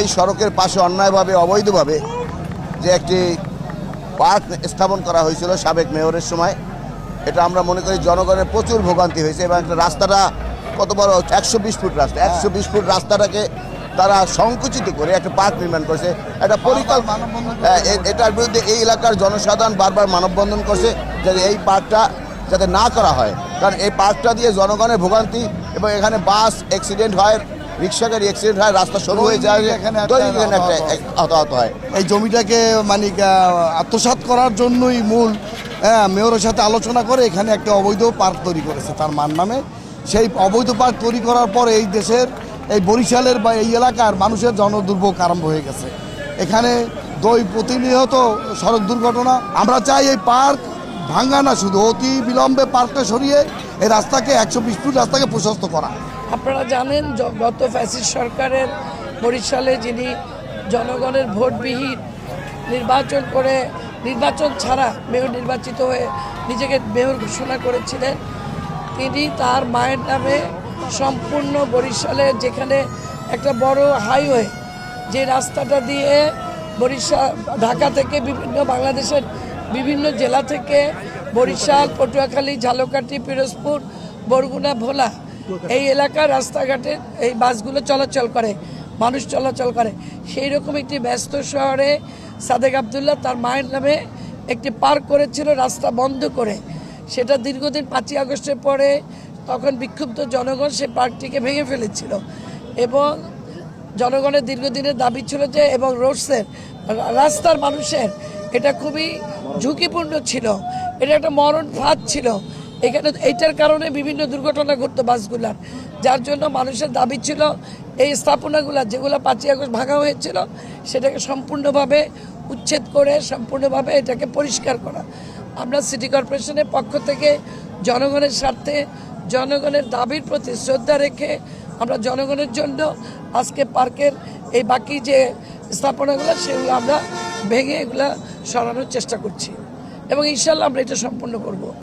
এই সড়কের পাশে অন্যায়ভাবে অবৈধভাবে যে একটি পার্ক স্থাপন করা হয়েছিল সাবেক মেয়রের সময়, এটা আমরা মনে করি জনগণের প্রচুর ভোগান্তি হয়েছে। এবং একটা রাস্তাটা কত বড় 120 ফুট রাস্তা, 120 ফুট রাস্তাটাকে তারা সংকুচিত করে একটা পার্ক নির্মাণ করেছে। একটা পরিকল্পনা, এটার বিরুদ্ধে এই এলাকার জনসাধারণ বারবার মানববন্ধন করছে যাতে এই পার্কটা যাতে না করা হয়, কারণ এই পার্কটা দিয়ে জনগণের ভোগান্তি এবং এখানে বাস অ্যাক্সিডেন্ট হয়, রিক্সা গাড়ি অ্যাক্সিডেন্ট হয়, রাস্তা সরু হয়ে যায়, এখানে হতাহত হয়। এই জমিটাকে মানে আত্মসাৎ করার জন্যই মূল মেয়রের সাথে আলোচনা করে এখানে একটা অবৈধ পার্ক তৈরি করেছে তার মার নামে। সেই অবৈধ পার্ক তৈরি করার পর এই দেশের এই বরিশালের বা এই এলাকার মানুষের জনদুর্ভোগ আরম্ভ হয়ে গেছে। এখানে প্রতিনিয়ত সড়ক দুর্ঘটনা। আমরা চাই এই পার্ক ভাঙ্গা না, শুধু অতি বিলম্বে পার্কটা সরিয়ে এই রাস্তাকে 120 ফুট রাস্তাকে প্রশস্ত করা। আপনারা জানেন গত ফ্যাসিস্ট সরকারের বরিশালে যিনি জনগণের ভোটবিহীন নির্বাচন ছাড়া মেয়র নির্বাচিত হয়ে নিজেকে মেয়র ঘোষণা করেছিলেন, তিনি তার মায়ের নামে সম্পূর্ণ বরিশালে যেখানে একটা বড় হাইওয়ে, যে রাস্তাটা দিয়ে বরিশাল ঢাকা থেকে বাংলাদেশের বিভিন্ন জেলা থেকে বরিশাল, পটুয়াখালী, ঝালকাঠি, পিরোজপুর, বরগুনা, ভোলা এই এলাকার রাস্তাঘাটে এই বাসগুলো চলাচল করে, মানুষ চলাচল করে। সেই রকম একটি ব্যস্ত শহরে সাদেক আবদুল্লাহ তার মায়ের নামে একটি পার্ক করেছিল রাস্তা বন্ধ করে। সেটা দীর্ঘদিন 5ই আগস্টের পরে তখন বিক্ষুব্ধ জনগণ সেই পার্কটিকে ভেঙে ফেলেছিল এবং জনগণের দীর্ঘদিনের দাবি ছিল যে, এবং রাস্তার মানুষের এটা খুবই ঝুঁকিপূর্ণ ছিল, এটা একটা মরণ ফাঁদ ছিল। এখানে এইটার কারণে বিভিন্ন দুর্ঘটনা ঘটতো বাসগুলার, যার জন্য মানুষের দাবি ছিল এই স্থাপনাগুলো যেগুলো 5ই আগস্ট ভাঙা হয়েছিল সেটাকে সম্পূর্ণভাবে উচ্ছেদ করে সম্পূর্ণভাবে এটাকে পরিষ্কার করা। আমরা সিটি কর্পোরেশনের পক্ষ থেকে জনগণের স্বার্থে জনগণের দাবির প্রতি শ্রদ্ধা রেখে আমরা জনগণের জন্য আজকে পার্কের এই বাকি যে স্থাপনাগুলো সেগুলো আমরা ভেঙে এগুলা সরানোর চেষ্টা করছি এবং ইনশাল্লাহ আমরা এটা সম্পূর্ণ করব।